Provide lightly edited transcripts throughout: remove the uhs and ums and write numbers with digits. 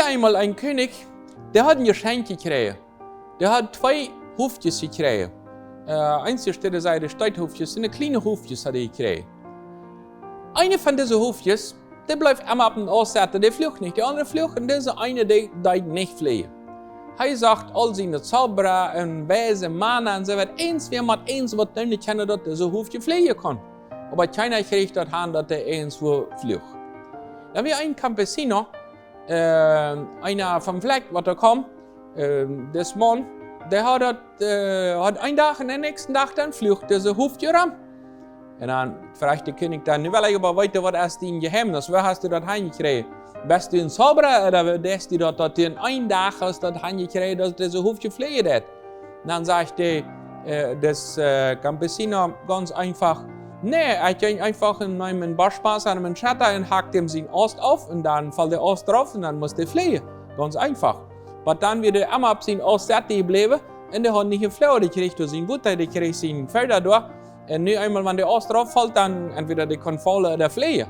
einmal ein König, der hat ein Geschenk gekriegt. Der hat 2 Hofjes gekriegt. Eins der Städte sei der Stadthofjes, eine kleine Hofjes hat er gekriegt. Eine von diesen Hofjes, der bleibt immer auf dem Ausseite, der fliegt nicht. Die andere fliegt und diese eine, der nicht fliehen. Er sagt, all seine Zauberer und Weise, Männer und so weiter, wer mit eins, was nicht kennen, dass der so Hofje fliehen kann. Aber keiner kriegt das an, dass der eins wo fliegt. Dann wie ein Campesino, einer vom Fleck, was da kam, das Mann, der hat einen Tag und den nächsten Tag dann fliegt dieser Hofje ran. Und dann fragt der König dann, nu will ich aber weiter, was ist dein Geheimnis? Wer hast du das heimgekriegt? Bist du ein Zauberer oder denkst du, dass du in einem Tag hast das heimgekriegt, dass dieser Hofje fliehen hat? Dann sagt das Campesino ganz einfach, nee, ich gehe einfach in meinen Waschpass an meinen Schatten und hakt ihm seinen Ost auf und dann fällt der Ost drauf und dann muss der fliehen. Ganz einfach. Aber dann wird er immer auf seinen Ost geblieben und der hat nicht geflohen, der kriegt durch seinen Butter, der kriegt seinen Felder durch. Und nicht einmal, wenn der Ost drauf fällt, dann entweder die Kontrolle oder fliehen.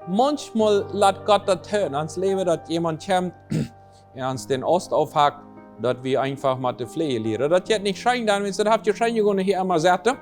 Manchmal lässt Gott das hören, ans Leben, dass jemand kommt und uns den Ost aufhakt, dass wir einfach mal die Fliehen lernen. Das wird nicht schein, dann, wenn du das habt, ihr schein, ihr hier immer sagen,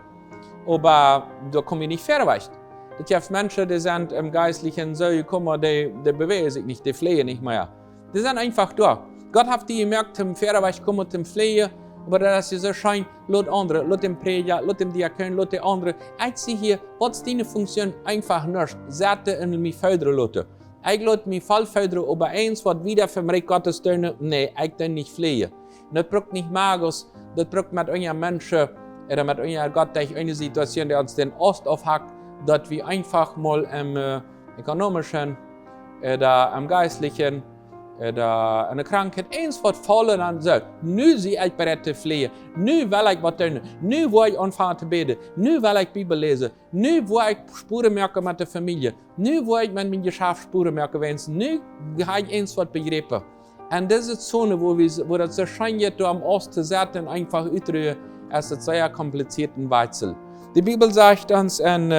aber da komme ich nicht verweicht. Es gibt Menschen, die sind im Geistlichen so gekommen, die bewegen sich nicht, die fliehen nicht mehr. Die sind einfach da. Gott hat die gemerkt, zum Verweicht kommen, zum Fliehen, aber das ist so schein, lot andere, lot dem Prediger, lot dem Diakon, lot die andere. Ich sehe hier, was deine Funktion einfach nicht. Zette in mich fördern lotte. Ich lot mich voll fördern, aber eins, was wieder vom Reich Gottes tun, nee, ich kann nicht fliehen. Das braucht nicht Magus, das braucht mit euren Menschen, oder mit eurer Gott, dass eine Situation, die uns den Ost aufhackt, dass wir einfach mal im ökonomischen, oder im geistlichen, oder eine Krankheit, eins was fallen an so. Nu sie ich bereit zu fliehen. Nu will ich was tun. Nu will ich anfangen zu beten. Nu will ich Bibel lesen. Nu will ich Spuren merken mit der Familie. Nu will ich mit meinem Geschäft Spuren merken, wenn nu habe ich eins was begriffen. Und diese Zone, wo das so scheint, am Ost zu setzen, einfach übrigens, ist ein sehr komplizierten Wechsel. Die Bibel sagt uns in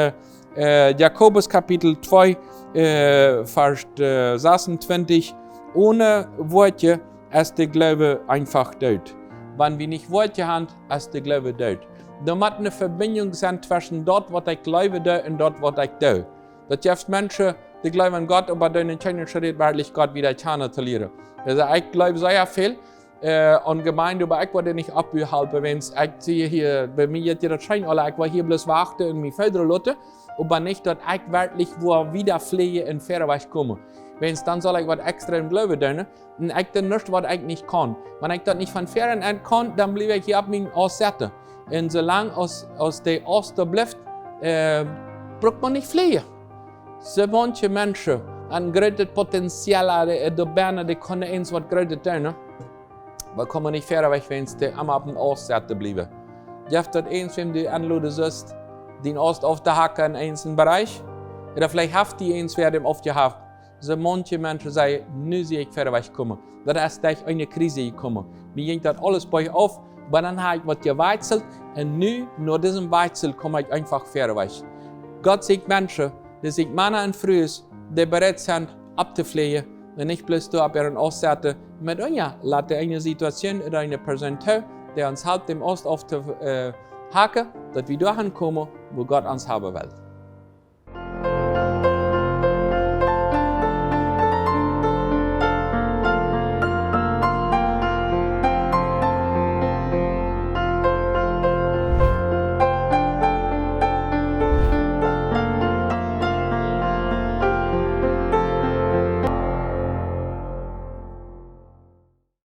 Jakobus Kapitel 2, Vers 26, ohne Worte ist der Glaube einfach tot. Wenn wir nicht Worte haben, ist der Glaube tot. Da muss eine Verbindung sein zwischen dort, was ich glaube, und dort, was ich tue. Das gibt Menschen, die glauben an Gott, aber dann können sie wirklich Gott wieder kennenzulernen. Also ich glaube sehr viel an Gemeinde, aber ich werde nicht abgehalten, wenn ich sehe hier, bei mir jetzt das Schein, ich war hier bloß warten und mich fördern lassen, aber nicht, dass ich wirklich wieder fliehen und Verweich komme. Wenn es dann soll ich was extra im Glauben tun, und ich dann nicht, was ich nicht kann. Wenn ich das nicht von Fern kann, dann bleibe ich hier ab mir aussetzen. Und solange aus der Oster bleibt, braucht man nicht fliehen. So manche Menschen haben großes Potenzial, die Berne, die können eins was Großes tun, aber kommen nicht Fern, wenn sie immer ab dem Aussetzen bleiben. Du hast das eins, wenn du anladen sollst, den Ost aufzuhacken in einen Bereich, oder vielleicht haft die eins, wer dem aufgehabt. So manche Menschen sagen, nu sehe ich Verweich kommen. Das ist gleich eine Krise gekommen. Mir ging das alles bei euch auf, aber dann habe ich was geweizelt und nu, nur diesem Weizel, komme ich einfach Verweich. Gott sieht Menschen, die sich Männer und Frauen, die bereit sind, abzufliehen und nicht bloß da ab ihren Aussetzen. Mit euch lässt eine Situation oder eine Person tun, die uns halt dem Ost aufzuhaken, dass wir dahin kommen, wo Gott uns haben will.